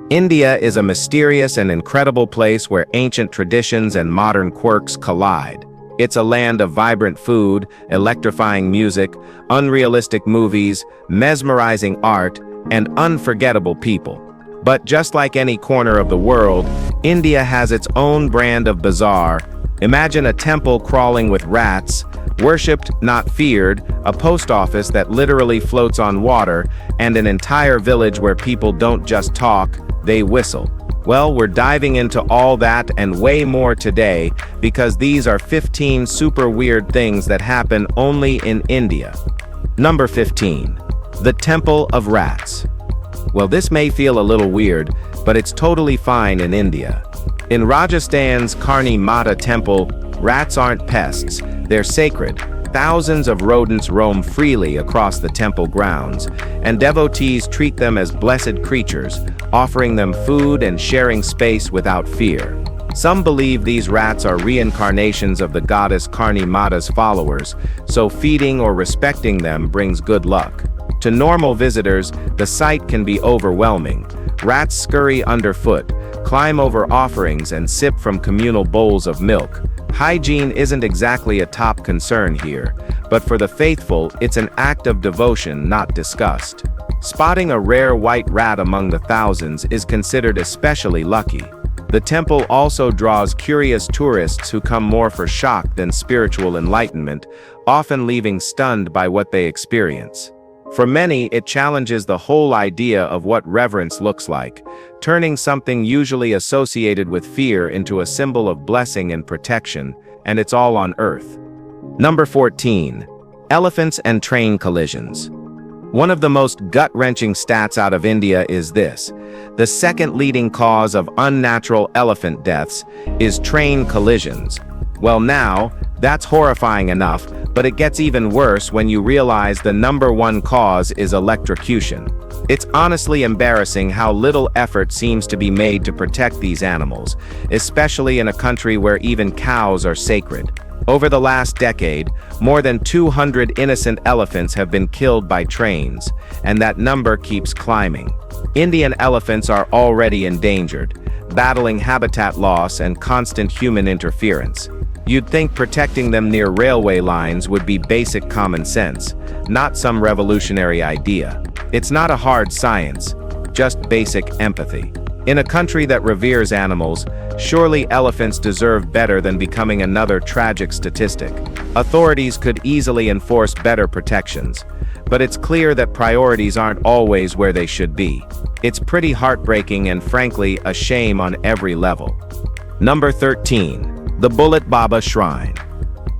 India is a mysterious and incredible place where ancient traditions and modern quirks collide. It's a land of vibrant food, electrifying music, unrealistic movies, mesmerizing art, and unforgettable people. But just like any corner of the world, India has its own brand of bizarre. Imagine a temple crawling with rats, worshipped, not feared, a post office that literally floats on water, and an entire village where people don't just talk, they whistle. Well, we're diving into all that and way more today because these are 15 super weird things that happen only in India. Number 15. The Temple of Rats. Well, this may feel a little weird, but it's totally fine in India. In Rajasthan's Kum Mela temple, rats aren't pests, they're sacred. Thousands of rodents roam freely across the temple grounds, and devotees treat them as blessed creatures, offering them food and sharing space without fear. Some believe these rats are reincarnations of the goddess Kum Mela's followers, so feeding or respecting them brings good luck. To normal visitors, the sight can be overwhelming. Rats scurry underfoot, climb over offerings, and sip from communal bowls of milk. Hygiene isn't exactly a top concern here, but for the faithful, it's an act of devotion, not disgust. Spotting a rare white rat among the thousands is considered especially lucky. The temple also draws curious tourists who come more for shock than spiritual enlightenment, often leaving stunned by what they experience. For many, it challenges the whole idea of what reverence looks like, turning something usually associated with fear into a symbol of blessing and protection, and it's all on Earth. Number 14. Elephants and train collisions. One of the most gut-wrenching stats out of India is this. The second leading cause of unnatural elephant deaths is train collisions. Well now, that's horrifying enough, but it gets even worse when you realize the number one cause is electrocution. It's honestly embarrassing how little effort seems to be made to protect these animals, especially in a country where even cows are sacred. Over the last decade, more than 200 innocent elephants have been killed by trains, and that number keeps climbing. Indian elephants are already endangered, battling habitat loss and constant human interference. You'd think protecting them near railway lines would be basic common sense, not some revolutionary idea. It's not a hard science, just basic empathy. In a country that reveres animals, surely elephants deserve better than becoming another tragic statistic. Authorities could easily enforce better protections, but it's clear that priorities aren't always where they should be. It's pretty heartbreaking and frankly a shame on every level. Number 13. The Bullet Baba Shrine.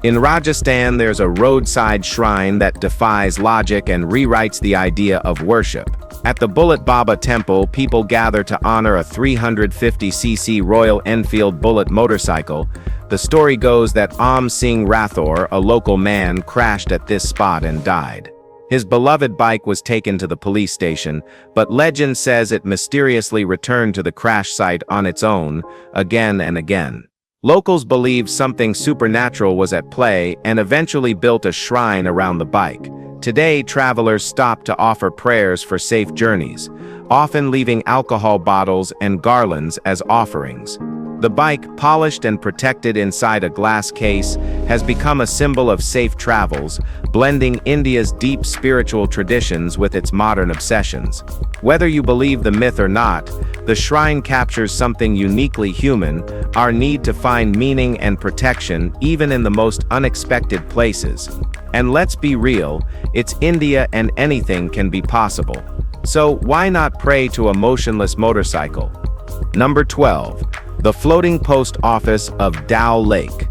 In Rajasthan, there's a roadside shrine that defies logic and rewrites the idea of worship. At the Bullet Baba temple, people gather to honor a 350cc Royal Enfield Bullet motorcycle. The story goes that Am Singh Rathore, a local man, crashed at this spot and died. His beloved bike was taken to the police station, but legend says it mysteriously returned to the crash site on its own, again and again. Locals believed something supernatural was at play and eventually built a shrine around the bike. Today, travelers stop to offer prayers for safe journeys, often leaving alcohol bottles and garlands as offerings. The bike, polished and protected inside a glass case, has become a symbol of safe travels, blending India's deep spiritual traditions with its modern obsessions. Whether you believe the myth or not, the shrine captures something uniquely human, our need to find meaning and protection even in the most unexpected places. And let's be real, it's India and anything can be possible. So why not pray to a motionless motorcycle? Number 12. The floating post office of Dal Lake.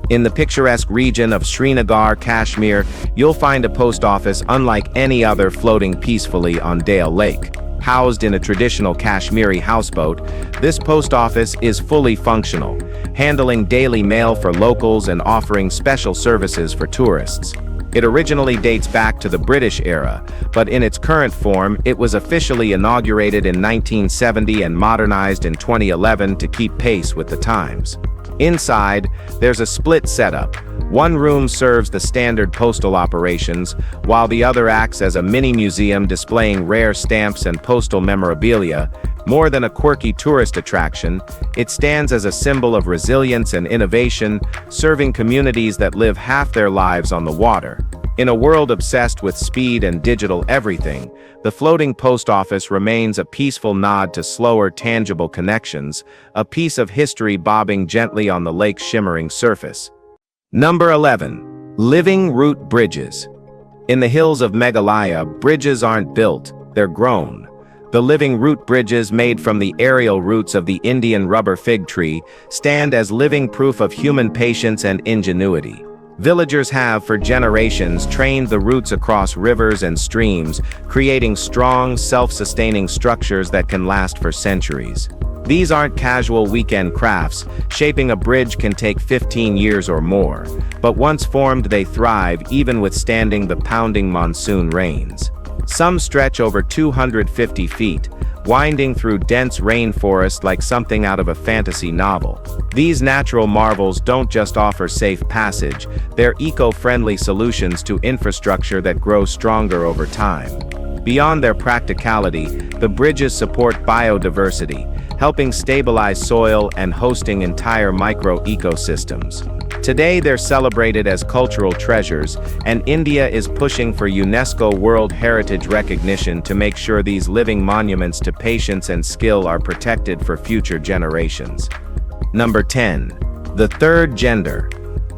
In the picturesque region of Srinagar, Kashmir, you'll find a post office unlike any other floating peacefully on Dal Lake. Housed in a traditional Kashmiri houseboat, this post office is fully functional, handling daily mail for locals and offering special services for tourists. It originally dates back to the British era, but in its current form, it was officially inaugurated in 1970 and modernized in 2011 to keep pace with the times. Inside, there's a split setup. One room serves the standard postal operations, while the other acts as a mini museum displaying rare stamps and postal memorabilia. More than a quirky tourist attraction, it stands as a symbol of resilience and innovation, serving communities that live half their lives on the water. In a world obsessed with speed and digital everything, the floating post office remains a peaceful nod to slower, tangible connections, a piece of history bobbing gently on the lake's shimmering surface. Number 11. Living root bridges. In the hills of Meghalaya, bridges aren't built, they're grown. The living root bridges made from the aerial roots of the Indian rubber fig tree stand as living proof of human patience and ingenuity. Villagers have, for generations, trained the roots across rivers and streams, creating strong, self-sustaining structures that can last for centuries. These aren't casual weekend crafts. Shaping a bridge can take 15 years or more, but once formed they thrive, even withstanding the pounding monsoon rains. Some stretch over 250 feet, winding through dense rainforest like something out of a fantasy novel. These natural marvels don't just offer safe passage, they're eco-friendly solutions to infrastructure that grows stronger over time. Beyond their practicality, the bridges support biodiversity, helping stabilize soil and hosting entire micro-ecosystems. Today they're celebrated as cultural treasures, and India is pushing for UNESCO World Heritage recognition to make sure these living monuments to patience and skill are protected for future generations. Number 10. The third gender.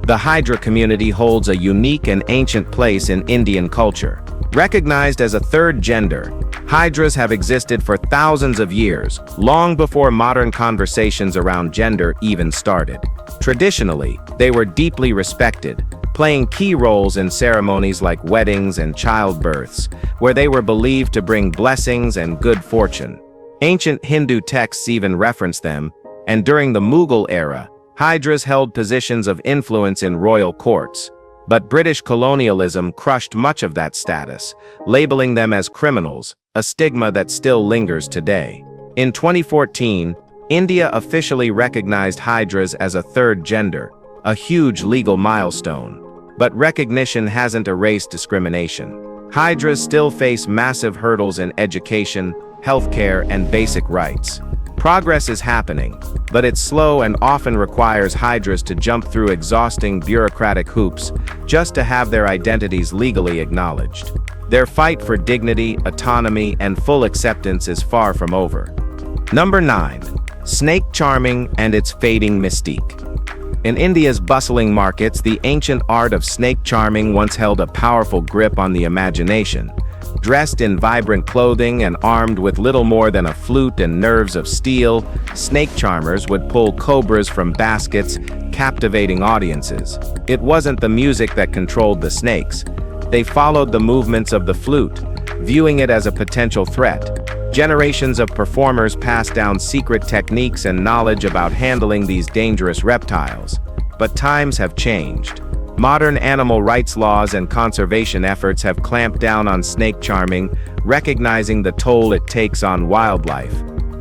The Hydra community holds a unique and ancient place in Indian culture. Recognized as a third gender, Hydras have existed for thousands of years, long before modern conversations around gender even started. Traditionally, they were deeply respected, playing key roles in ceremonies like weddings and childbirths, where they were believed to bring blessings and good fortune. Ancient Hindu texts even reference them, and during the Mughal era, Hydras held positions of influence in royal courts. But British colonialism crushed much of that status, labeling them as criminals, a stigma that still lingers today. In 2014, India officially recognized Hydras as a third gender, a huge legal milestone. But recognition hasn't erased discrimination. Hydras still face massive hurdles in education, healthcare, and basic rights. Progress is happening, but it's slow and often requires Hydras to jump through exhausting bureaucratic hoops just to have their identities legally acknowledged. Their fight for dignity, autonomy, and full acceptance is far from over. Number 9. Snake charming and its fading mystique. In India's bustling markets, the ancient art of snake charming once held a powerful grip on the imagination. Dressed in vibrant clothing and armed with little more than a flute and nerves of steel, snake charmers would pull cobras from baskets, captivating audiences. It wasn't the music that controlled the snakes. They followed the movements of the flute, viewing it as a potential threat. Generations of performers passed down secret techniques and knowledge about handling these dangerous reptiles. But times have changed. Modern animal rights laws and conservation efforts have clamped down on snake charming, recognizing the toll it takes on wildlife.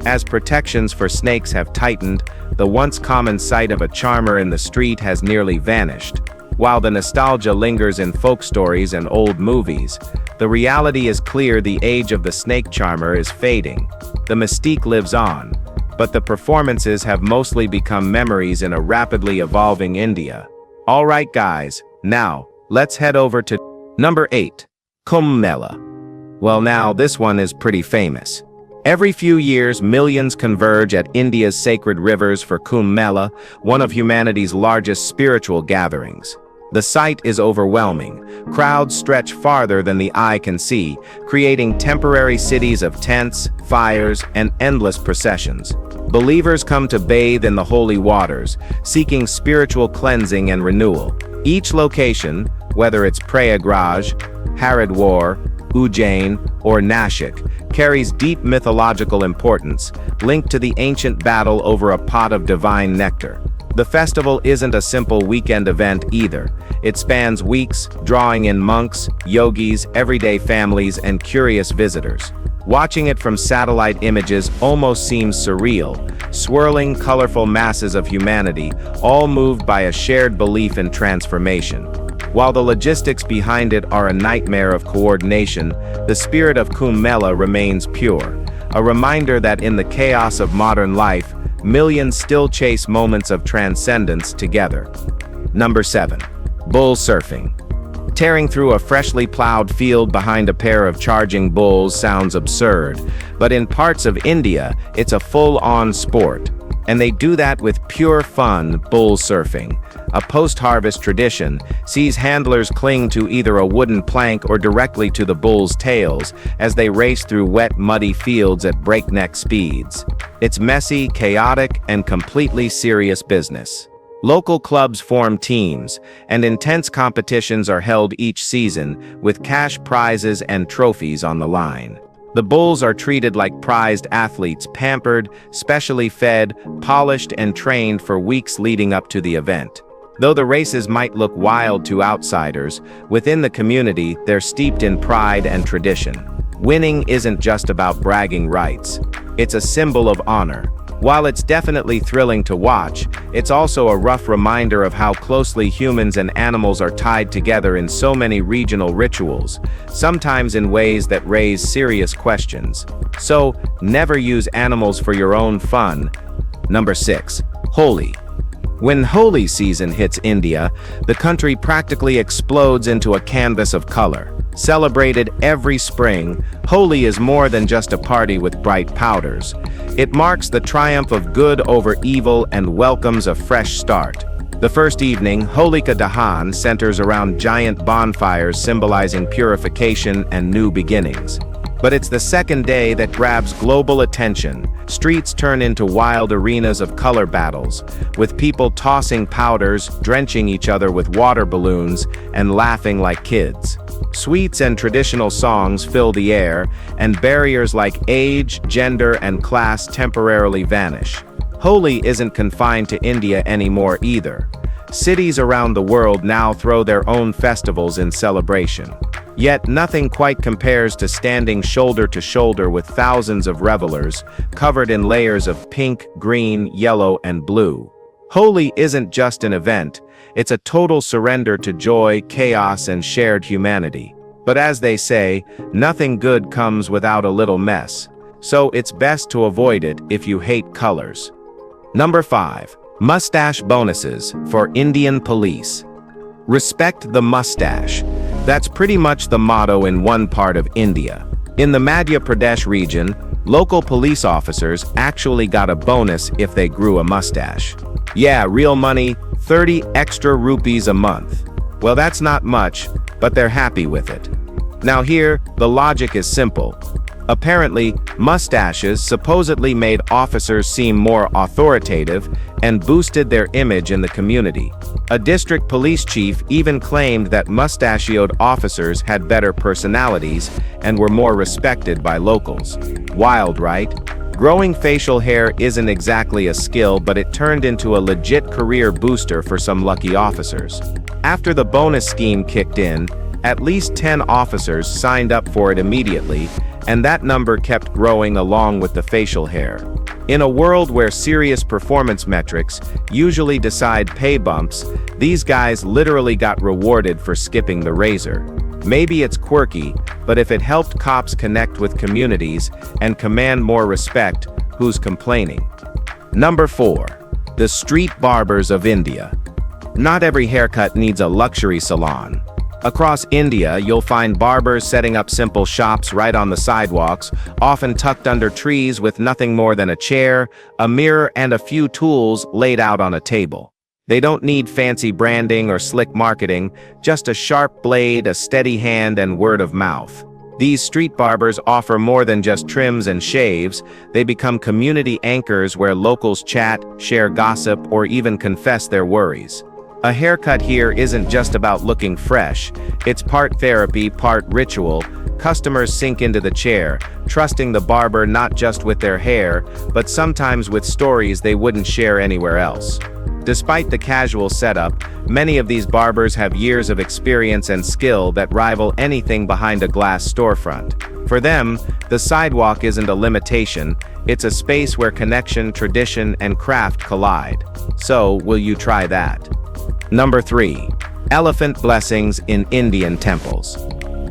As protections for snakes have tightened, the once common sight of a charmer in the street has nearly vanished. While the nostalgia lingers in folk stories and old movies, the reality is clear: the age of the snake charmer is fading. The mystique lives on, but the performances have mostly become memories in a rapidly evolving India. Alright guys, now, let's head over to number 8. Kum Mela. Well now, this one is pretty famous. Every few years, millions converge at India's sacred rivers for Kum Mela, one of humanity's largest spiritual gatherings. The sight is overwhelming. Crowds stretch farther than the eye can see, creating temporary cities of tents, fires, and endless processions. Believers come to bathe in the holy waters, seeking spiritual cleansing and renewal. Each location, whether it's Prayagraj, Haridwar, Ujjain, or Nashik, carries deep mythological importance, linked to the ancient battle over a pot of divine nectar. The festival isn't a simple weekend event either. It spans weeks, drawing in monks, yogis, everyday families, and curious visitors. Watching it from satellite images almost seems surreal, swirling, colorful masses of humanity, all moved by a shared belief in transformation. While the logistics behind it are a nightmare of coordination, the spirit of Kum Mela remains pure, a reminder that in the chaos of modern life, millions still chase moments of transcendence together. Number 7. Bull surfing. Tearing through a freshly plowed field behind a pair of charging bulls sounds absurd, but in parts of India, it's a full-on sport. And they do that with pure fun. Bull surfing, a post-harvest tradition, sees handlers cling to either a wooden plank or directly to the bulls' tails as they race through wet, muddy fields at breakneck speeds. It's messy, chaotic, and completely serious business. Local clubs form teams, and intense competitions are held each season, with cash prizes and trophies on the line. The bulls are treated like prized athletes, pampered, specially fed, polished, and trained for weeks leading up to the event. Though the races might look wild to outsiders, within the community, they're steeped in pride and tradition. Winning isn't just about bragging rights. It's a symbol of honor. While it's definitely thrilling to watch, it's also a rough reminder of how closely humans and animals are tied together in so many regional rituals, sometimes in ways that raise serious questions. So, never use animals for your own fun. Number 6. Holi. When Holi season hits India, the country practically explodes into a canvas of color. Celebrated every spring, Holi is more than just a party with bright powders. It marks the triumph of good over evil and welcomes a fresh start. The first evening, Holika Dahan, centers around giant bonfires symbolizing purification and new beginnings. But it's the second day that grabs global attention. Streets turn into wild arenas of color battles, with people tossing powders, drenching each other with water balloons, and laughing like kids. Sweets and traditional songs fill the air, and barriers like age, gender, and class temporarily vanish. Holi isn't confined to India anymore either. Cities around the world now throw their own festivals in celebration. Yet nothing quite compares to standing shoulder to shoulder with thousands of revelers, covered in layers of pink, green, yellow, and blue. Holi isn't just an event, it's a total surrender to joy, chaos, and shared humanity. But as they say, nothing good comes without a little mess. So it's best to avoid it if you hate colors. Number 5. Mustache bonuses for Indian police. Respect the mustache. That's pretty much the motto in one part of India. In the Madhya Pradesh region, local police officers actually got a bonus if they grew a mustache. Yeah, real money, 30 extra rupees a month. Well, that's not much, but they're happy with it. Now here, the logic is simple. Apparently, mustaches supposedly made officers seem more authoritative and boosted their image in the community. A district police chief even claimed that mustachioed officers had better personalities and were more respected by locals. Wild, right? Growing facial hair isn't exactly a skill, but it turned into a legit career booster for some lucky officers. After the bonus scheme kicked in, at least 10 officers signed up for it immediately, and that number kept growing along with the facial hair. In a world where serious performance metrics usually decide pay bumps, these guys literally got rewarded for skipping the razor. Maybe it's quirky, but if it helped cops connect with communities and command more respect, who's complaining? Number 4. The street barbers of India. Not every haircut needs a luxury salon. Across India, you'll find barbers setting up simple shops right on the sidewalks, often tucked under trees with nothing more than a chair, a mirror, and a few tools laid out on a table. They don't need fancy branding or slick marketing, just a sharp blade, a steady hand, and word of mouth. These street barbers offer more than just trims and shaves. They become community anchors where locals chat, share gossip, or even confess their worries. A haircut here isn't just about looking fresh. It's part therapy, part ritual. Customers sink into the chair, trusting the barber not just with their hair, but sometimes with stories they wouldn't share anywhere else. Despite the casual setup, many of these barbers have years of experience and skill that rival anything behind a glass storefront. For them, the sidewalk isn't a limitation, it's a space where connection, tradition, and craft collide. So, will you try that? Number 3. Elephant blessings in Indian temples.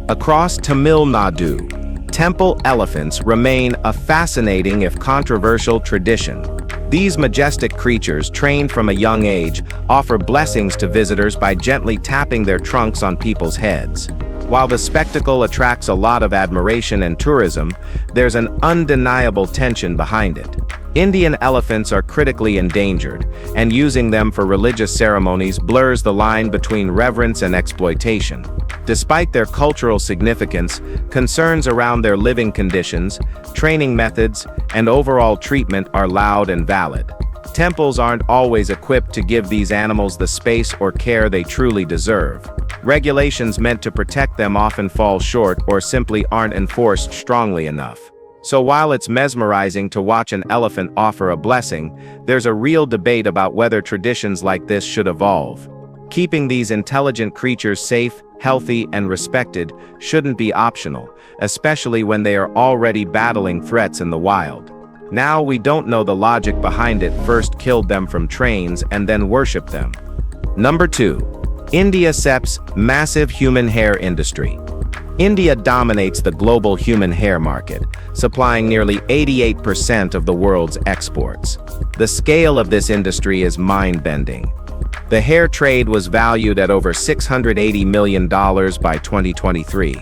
Across Tamil Nadu, Temple elephants remain a fascinating if controversial tradition. These majestic creatures, trained from a young age, offer blessings to visitors by gently tapping their trunks on people's heads. While the spectacle attracts a lot of admiration and tourism, there's an undeniable tension behind it. Indian elephants are critically endangered, and using them for religious ceremonies blurs the line between reverence and exploitation. Despite their cultural significance, concerns around their living conditions, training methods, and overall treatment are loud and valid. Temples aren't always equipped to give these animals the space or care they truly deserve. Regulations meant to protect them often fall short or simply aren't enforced strongly enough. So while it's mesmerizing to watch an elephant offer a blessing, there's a real debate about whether traditions like this should evolve. Keeping these intelligent creatures safe, healthy, and respected shouldn't be optional, especially when they are already battling threats in the wild. Now we don't know the logic behind it. First killed them from trains and then worship them. Number 2. India SEP's massive human hair industry. India dominates the global human hair market, supplying nearly 88% of the world's exports. The scale of this industry is mind-bending. The hair trade was valued at over $680 million by 2023,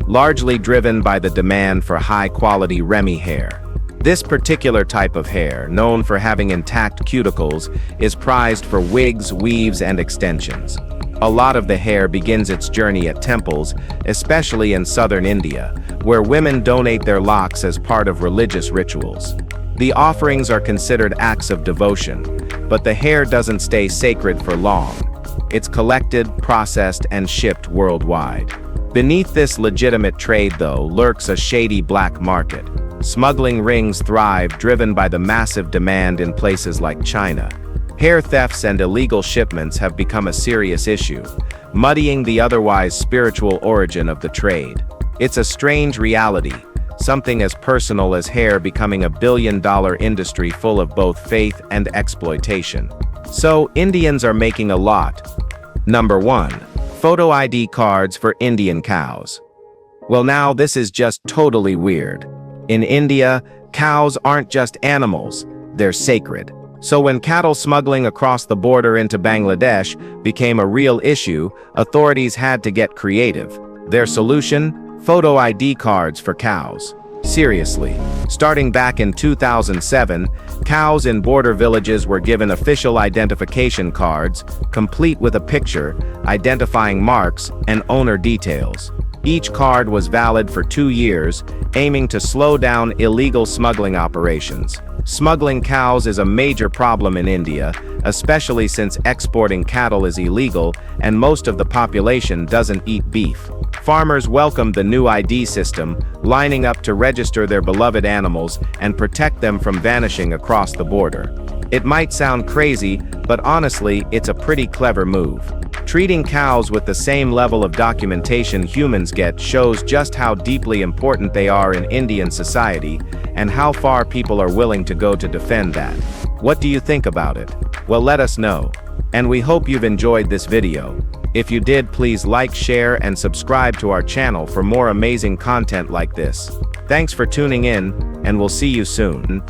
largely driven by the demand for high-quality Remy hair. This particular type of hair, known for having intact cuticles, is prized for wigs, weaves, and extensions. A lot of the hair begins its journey at temples, especially in southern India, where women donate their locks as part of religious rituals. The offerings are considered acts of devotion, but the hair doesn't stay sacred for long. It's collected, processed, and shipped worldwide. Beneath this legitimate trade, though, lurks a shady black market. Smuggling rings thrive, driven by the massive demand in places like China. Hair thefts and illegal shipments have become a serious issue, muddying the otherwise spiritual origin of the trade. It's a strange reality, something as personal as hair becoming a billion-dollar industry full of both faith and exploitation. So, Indians are making a lot. Number 1. Photo ID cards for Indian cows. Well, now this is just totally weird. In India, cows aren't just animals, they're sacred. So when cattle smuggling across the border into Bangladesh became a real issue, authorities had to get creative. Their solution? Photo ID cards for cows. Seriously. Starting back in 2007, cows in border villages were given official identification cards, complete with a picture, identifying marks, and owner details. Each card was valid for 2 years, aiming to slow down illegal smuggling operations. Smuggling cows is a major problem in India, especially since exporting cattle is illegal and most of the population doesn't eat beef. Farmers welcomed the new ID system, lining up to register their beloved animals and protect them from vanishing across the border. It might sound crazy, but honestly, it's a pretty clever move. Treating cows with the same level of documentation humans get shows just how deeply important they are in Indian society and how far people are willing to go to defend that. What do you think about it? Well, let us know. And we hope you've enjoyed this video. If you did, please like, share, and subscribe to our channel for more amazing content like this. Thanks for tuning in, and we'll see you soon.